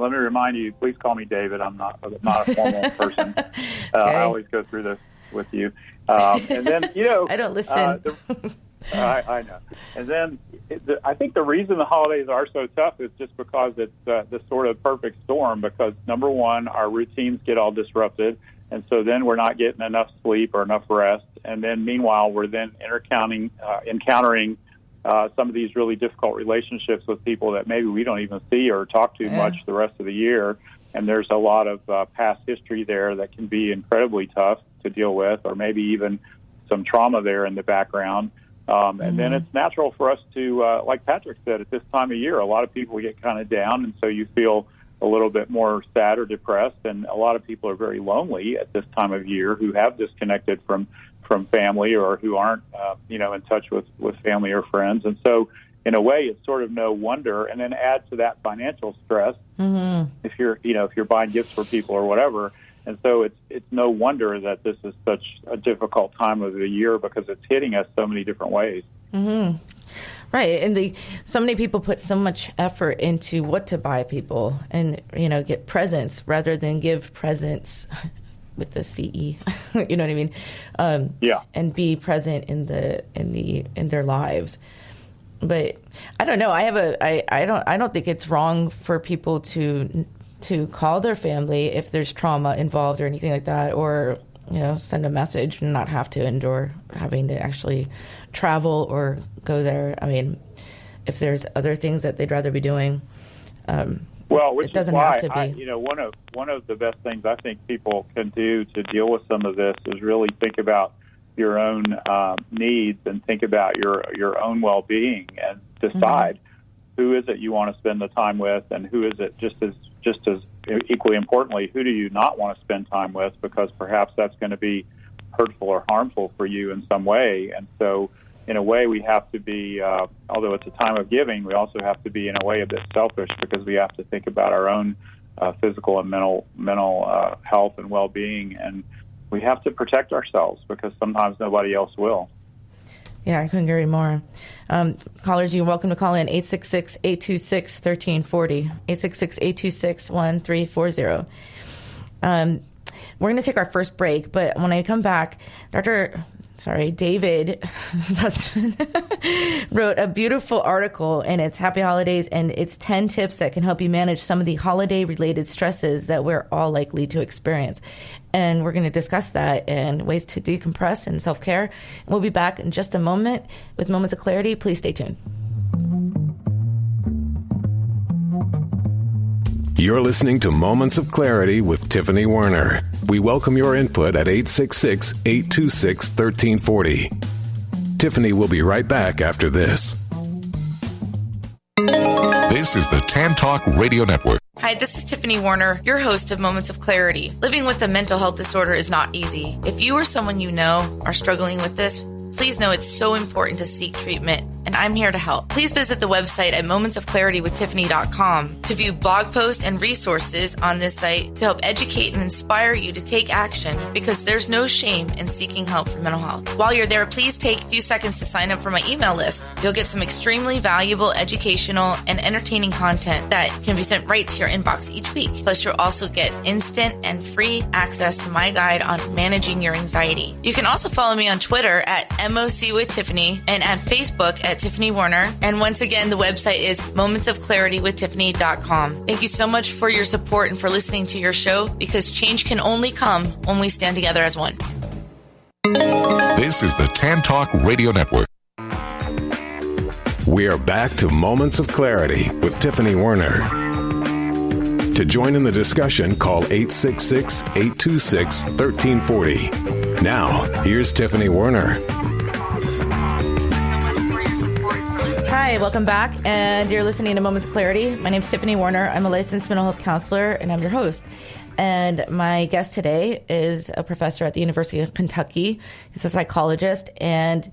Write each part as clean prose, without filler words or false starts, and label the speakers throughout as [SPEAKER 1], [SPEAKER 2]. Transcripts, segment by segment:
[SPEAKER 1] let me remind you, please call me David. I'm not a formal person.
[SPEAKER 2] Okay.
[SPEAKER 1] I always go through this with you. And then,
[SPEAKER 2] I don't listen.
[SPEAKER 1] I know. And then I think the reason the holidays are so tough is just because it's this sort of perfect storm, because, number one, our routines get all disrupted, and so then we're not getting enough sleep or enough rest. And then, meanwhile, we're then encountering some of these really difficult relationships with people that maybe we don't even see or talk to much the rest of the year. And there's a lot of past history there that can be incredibly tough to deal with, or maybe even some trauma there in the background. And then it's natural for us to, like Patrick said, at this time of year, a lot of people get kind of down, and so you feel a little bit more sad or depressed. And a lot of people are very lonely at this time of year who have disconnected from family, or who aren't, in touch with family or friends. And so, in a way, it's sort of no wonder. And then add to that financial stress if you're buying gifts for people or whatever. And so it's no wonder that this is such a difficult time of the year, because it's hitting us so many different ways.
[SPEAKER 2] Mm-hmm. Right. And so many people put so much effort into what to buy people, and, get presents rather than give presents with the CE. You know what I mean? And be present in their lives. But I don't know. I don't think it's wrong for people to call their family if there's trauma involved or anything like that, or send a message and not have to endure having to actually travel or go there. I mean, if there's other things that they'd rather be doing,
[SPEAKER 1] which
[SPEAKER 2] it doesn't
[SPEAKER 1] is why
[SPEAKER 2] have to be.
[SPEAKER 1] One of the best things I think people can do to deal with some of this is really think about your own needs, and think about your own well-being, and decide who is it you want to spend the time with, and who is it just as equally importantly, who do you not want to spend time with, because perhaps that's going to be hurtful or harmful for you in some way. And so, in a way, we have to be, although it's a time of giving, we also have to be, in a way, a bit selfish, because we have to think about our own physical and mental health and well-being, and we have to protect ourselves, because sometimes nobody else will.
[SPEAKER 2] Yeah, I couldn't agree more. Callers, you're welcome to call in 866-826-1340, 866-826-1340. We're going to take our first break, but when I come back, David wrote a beautiful article, and it's Happy Holidays, and it's 10 tips that can help you manage some of the holiday-related stresses that we're all likely to experience. And we're going to discuss that and ways to decompress and self-care. And we'll be back in just a moment with Moments of Clarity. Please stay tuned.
[SPEAKER 3] You're listening to Moments of Clarity with Tiffany Werner. We welcome your input at 866-826-1340. Tiffany will be right back after this.
[SPEAKER 4] This is the Tan Talk Radio Network.
[SPEAKER 5] Hi, this is Tiffany Werner, your host of Moments of Clarity. Living with a mental health disorder is not easy. If you or someone you know are struggling with this, please know it's so important to seek treatment, and I'm here to help. Please visit the website at momentsofclaritywithtiffany.com to view blog posts and resources on this site to help educate and inspire you to take action, because there's no shame in seeking help for mental health. While you're there, please take a few seconds to sign up for my email list. You'll get some extremely valuable educational and entertaining content that can be sent right to your inbox each week. Plus, you'll also get instant and free access to my guide on managing your anxiety. You can also follow me on Twitter at MOC with Tiffany, and at Facebook at Tiffany Werner. And once again, the website is momentsofclaritywithtiffany.com. Thank you so much for your support and for listening to your show, because change can only come when we stand together as one.
[SPEAKER 4] This is the Tan Talk Radio Network.
[SPEAKER 3] We are back to Moments of Clarity with Tiffany Werner. To join in the discussion, call 866-826-1340. Now, here's Tiffany Werner.
[SPEAKER 2] Hi, welcome back, and you're listening to Moments of Clarity. My name's Tiffany Werner. I'm a licensed mental health counselor, and I'm your host. And my guest today is a professor at the University of Kentucky. He's a psychologist, and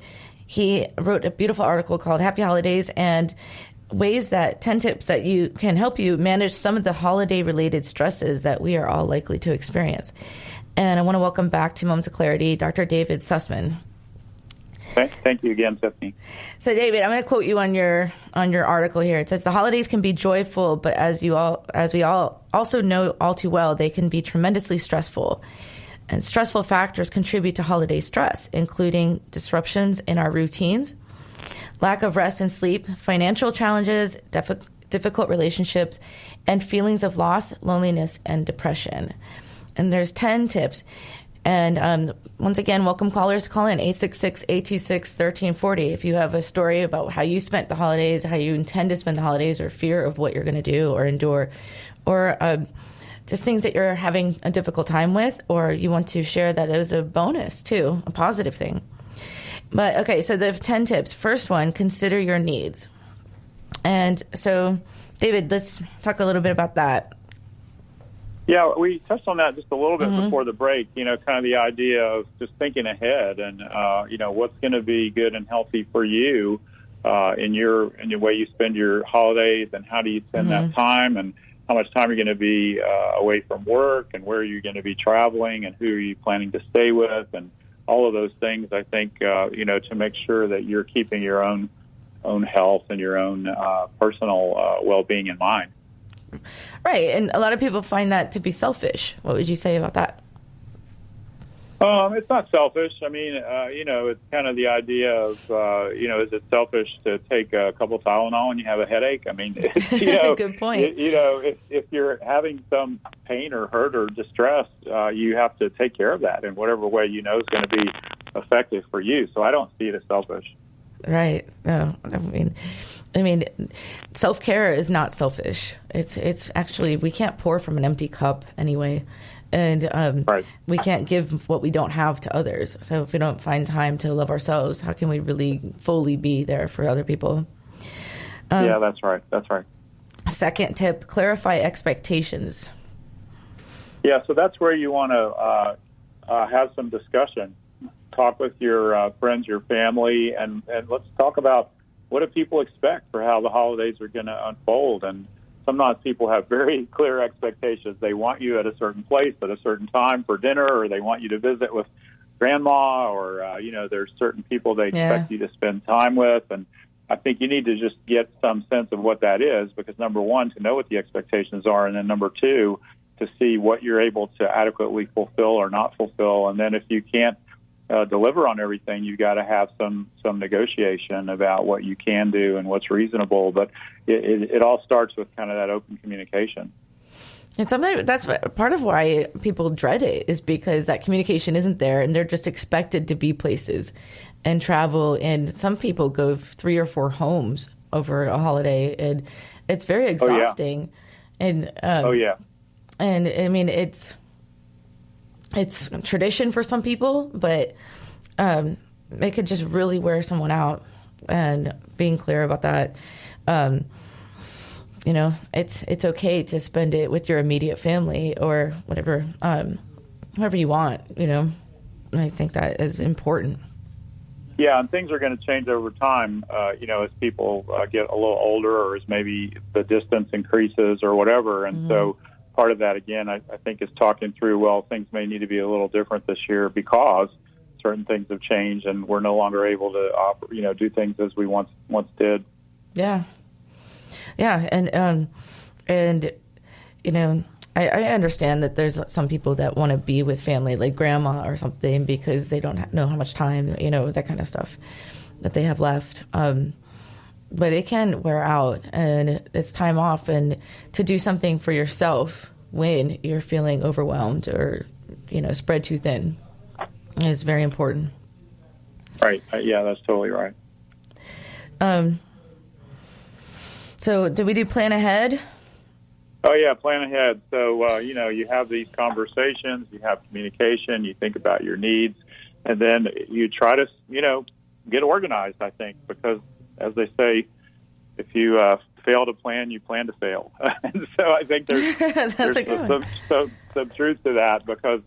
[SPEAKER 2] he wrote a beautiful article called Happy Holidays, and 10 tips that you can help you manage some of the holiday-related stresses that we are all likely to experience. And I want to welcome back to Moments of Clarity Dr. David Sussman.
[SPEAKER 1] Thank you again, Tiffany.
[SPEAKER 2] So, David, I'm going to quote you on your article here. It says, "The holidays can be joyful, but as we all also know all too well, they can be tremendously stressful. And stressful factors contribute to holiday stress, including disruptions in our routines, lack of rest and sleep, financial challenges, difficult relationships, and feelings of loss, loneliness, and depression." And there's 10 tips. And once again, welcome callers to call in 866-826-1340 if you have a story about how you spent the holidays, how you intend to spend the holidays, or fear of what you're going to do or endure, or just things that you're having a difficult time with, or you want to share that as a bonus too, a positive thing. But okay, so the 10 tips. First one, consider your needs. And so, David, let's talk a little bit about that.
[SPEAKER 1] Yeah, we touched on that just a little bit before the break, kind of the idea of just thinking ahead and, what's going to be good and healthy for you in your way you spend your holidays, and how do you spend that time, and how much time you're going to be away from work, and where you're going to be traveling, and who are you planning to stay with, and all of those things, I think, to make sure that you're keeping your own health and your own personal well-being in mind.
[SPEAKER 2] Right, and a lot of people find that to be selfish. What would you say about that?
[SPEAKER 1] It's not selfish. I mean, it's kind of the idea of, is it selfish to take a couple Tylenol when you have a headache? I mean,
[SPEAKER 2] good point.
[SPEAKER 1] If you're having some pain or hurt or distress, you have to take care of that in whatever way is going to be effective for you. So I don't see it as selfish.
[SPEAKER 2] Right. No, I mean, self-care is not selfish. It's actually, we can't pour from an empty cup anyway. And
[SPEAKER 1] right.
[SPEAKER 2] We can't give what we don't have to others. So if we don't find time to love ourselves, how can we really fully be there for other people?
[SPEAKER 1] Yeah, that's right. That's right.
[SPEAKER 2] Second tip, clarify expectations.
[SPEAKER 1] Yeah, so that's where you want to have some discussion. Talk with your friends, your family, and let's talk about what do people expect for how the holidays are going to unfold. And sometimes people have very clear expectations. They want you at a certain place at a certain time for dinner, or they want you to visit with grandma, or, there's certain people they expect you to spend time with. And I think you need to just get some sense of what that is, because, number one, to know what the expectations are, and then number two, to see what you're able to adequately fulfill or not fulfill. And then if you can't deliver on everything, you've got to have some negotiation about what you can do and what's reasonable. But it all starts with kind of that open communication.
[SPEAKER 2] And sometimes that's part of why people dread it, is because that communication isn't there, and they're just expected to be places and travel. And some people go 3 or 4 homes over a holiday, and it's very exhausting. And and I mean, it's tradition for some people, but it could just really wear someone out. And being clear about that, it's okay to spend it with your immediate family or whatever, however you want. I think that is important.
[SPEAKER 1] Yeah, and things are going to change over time. As people get a little older, or as maybe the distance increases or whatever, and so. Part of that, again, I think, is talking through, well, things may need to be a little different this year because certain things have changed and we're no longer able to do things as we once did.
[SPEAKER 2] Yeah. Yeah. And I understand that there's some people that want to be with family, like grandma or something, because they don't know how much time, that kind of stuff that they have left. But it can wear out, and it's time off, and to do something for yourself when you're feeling overwhelmed or, spread too thin is very important.
[SPEAKER 1] Right. Yeah, that's totally right.
[SPEAKER 2] So did we do plan ahead?
[SPEAKER 1] Oh, yeah, plan ahead. So, you have these conversations, you have communication, you think about your needs, and then you try to, get organized, I think, because as they say, if you fail to plan, you plan to fail. And so I think there's some truth to that, because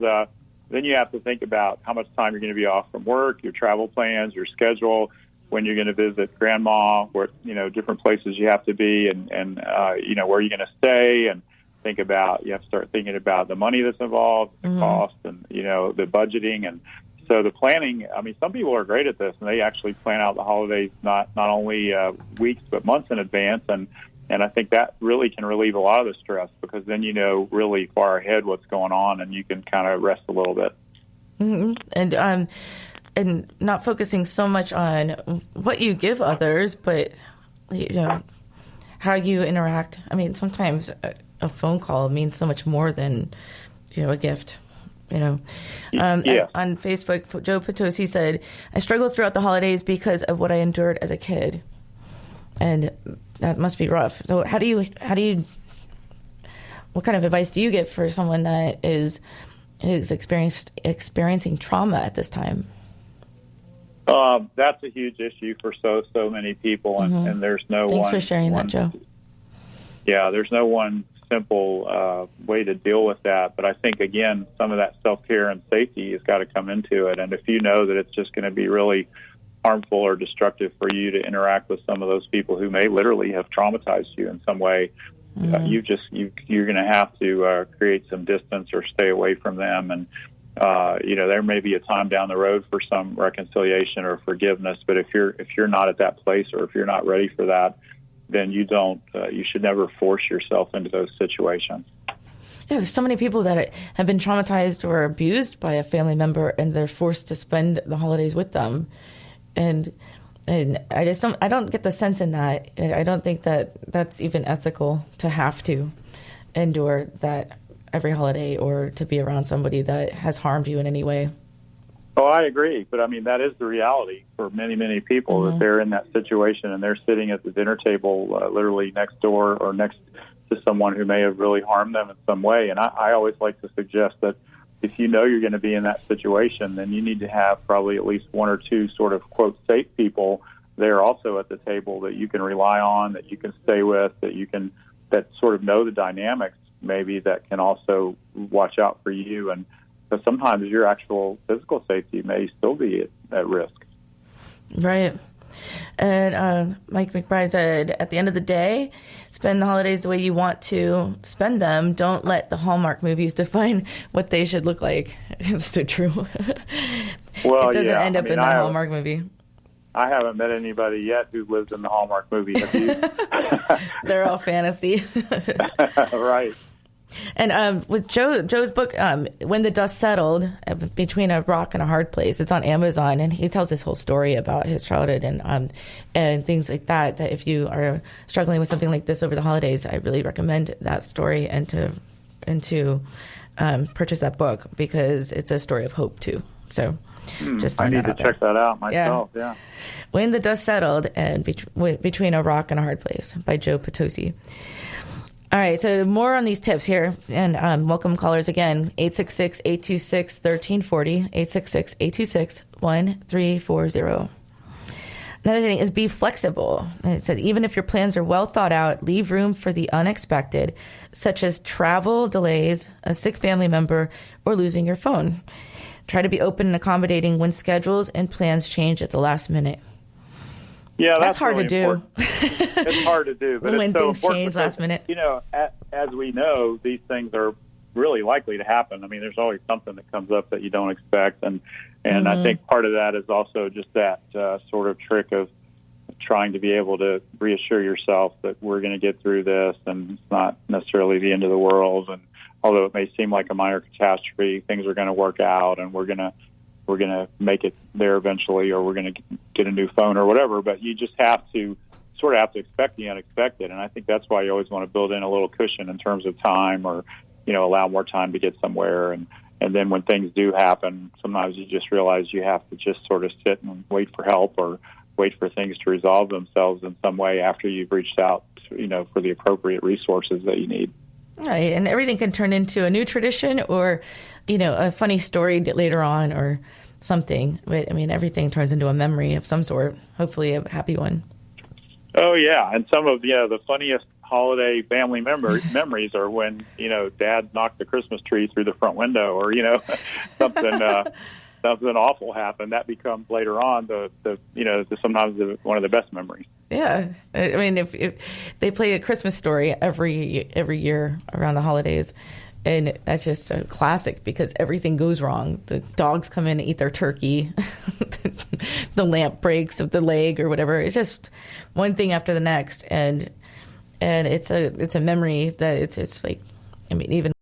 [SPEAKER 1] then you have to think about how much time you're going to be off from work, your travel plans, your schedule, when you're going to visit grandma, where, different places you have to be, and where you're going to stay, and you have to start thinking about the money that's involved, the cost, and, the budgeting. And so the planning, I mean, some people are great at this, and they actually plan out the holidays not only weeks but months in advance, and I think that really can relieve a lot of the stress, because then you know really far ahead what's going on, and you can kind of rest a little bit.
[SPEAKER 2] Mm-hmm. And not focusing so much on what you give others, but how you interact. I mean, sometimes a phone call means so much more than a gift. On Facebook, Joe Potosi said, "I struggled throughout the holidays because of what I endured as a kid," and that must be rough. So, how do you? What kind of advice do you give for someone that is experiencing trauma at this time?
[SPEAKER 1] That's a huge issue for so many people, and there's no
[SPEAKER 2] Thanks for sharing that, Joe.
[SPEAKER 1] Yeah, there's no one simple way to deal with that. But I think, again, some of that self-care and safety has got to come into it. And if you know that it's just going to be really harmful or destructive for you to interact with some of those people who may literally have traumatized you in some way, you're going to have to create some distance or stay away from them. And there may be a time down the road for some reconciliation or forgiveness, but if you're not at that place, or if you're not ready for that, then you should never force yourself into those situations.
[SPEAKER 2] Yeah, there's so many people that have been traumatized or abused by a family member, and they're forced to spend the holidays with them. And I don't get the sense in that. I don't think that that's even ethical to have to endure that every holiday, or to be around somebody that has harmed you in any way.
[SPEAKER 1] Oh, I agree. But I mean, that is the reality for many, many people, that they're in that situation and they're sitting at the dinner table literally next door or next to someone who may have really harmed them in some way. And I always like to suggest that if you know you're going to be in that situation, then you need to have probably at least one or two sort of, quote, safe people there also at the table that you can rely on, that you can stay with, that sort of know the dynamics, maybe, that can also watch out for you. And so sometimes your actual physical safety may still be at risk.
[SPEAKER 2] Right. And Mike McBride said, at the end of the day, spend the holidays the way you want to spend them. Don't let the Hallmark movies define what they should look like. It's so true.
[SPEAKER 1] Well,
[SPEAKER 2] it doesn't end up in the Hallmark movie.
[SPEAKER 1] I haven't met anybody yet who lives in the Hallmark movie. Have you?
[SPEAKER 2] They're all fantasy.
[SPEAKER 1] Right.
[SPEAKER 2] And with Joe's book, When the Dust Settled, Between a Rock and a Hard Place, it's on Amazon, and he tells this whole story about his childhood and things like that, that if you are struggling with something like this over the holidays, I really recommend that story and to purchase that book, because it's a story of hope too. So
[SPEAKER 1] I need to check that out myself. Yeah.
[SPEAKER 2] When the Dust Settled, and Between a Rock and a Hard Place by Joe Potosi. All right, so more on these tips here, and welcome callers again, 866-826-1340, 866-826-1340. Another thing is be flexible. And it said, even if your plans are well thought out, leave room for the unexpected, such as travel delays, a sick family member, or losing your phone. Try to be open and accommodating when schedules and plans change at the last minute.
[SPEAKER 1] Yeah,
[SPEAKER 2] that's hard
[SPEAKER 1] really
[SPEAKER 2] to do.
[SPEAKER 1] It's hard to do, but
[SPEAKER 2] when
[SPEAKER 1] it's so
[SPEAKER 2] things change last minute.
[SPEAKER 1] As we know, these things are really likely to happen. I mean, there's always something that comes up that you don't expect, and I think part of that is also just that sort of trick of trying to be able to reassure yourself that we're going to get through this, and it's not necessarily the end of the world. And although it may seem like a minor catastrophe, things are going to work out, and we're going to make it there eventually, or we're going to get a new phone or whatever. But you just have to expect the unexpected. And I think that's why you always want to build in a little cushion in terms of time, or, allow more time to get somewhere. And then when things do happen, sometimes you just realize you have to just sort of sit and wait for help, or wait for things to resolve themselves in some way after you've reached out, for the appropriate resources that you need.
[SPEAKER 2] Right, and everything can turn into a new tradition, or, a funny story later on, or something. But I mean, everything turns into a memory of some sort. Hopefully, a happy one. Oh
[SPEAKER 1] yeah, and some of the funniest holiday family memories are when Dad knocked the Christmas tree through the front window, or something awful happened. That becomes later on sometimes one of the best memories. Yeah, I mean, if they play A Christmas Story every year around the holidays,
[SPEAKER 2] And that's just a classic because everything goes wrong. The dogs come in and eat their turkey. The lamp breaks of the leg or whatever. It's just one thing after the next. And it's a memory that it's like, I mean, even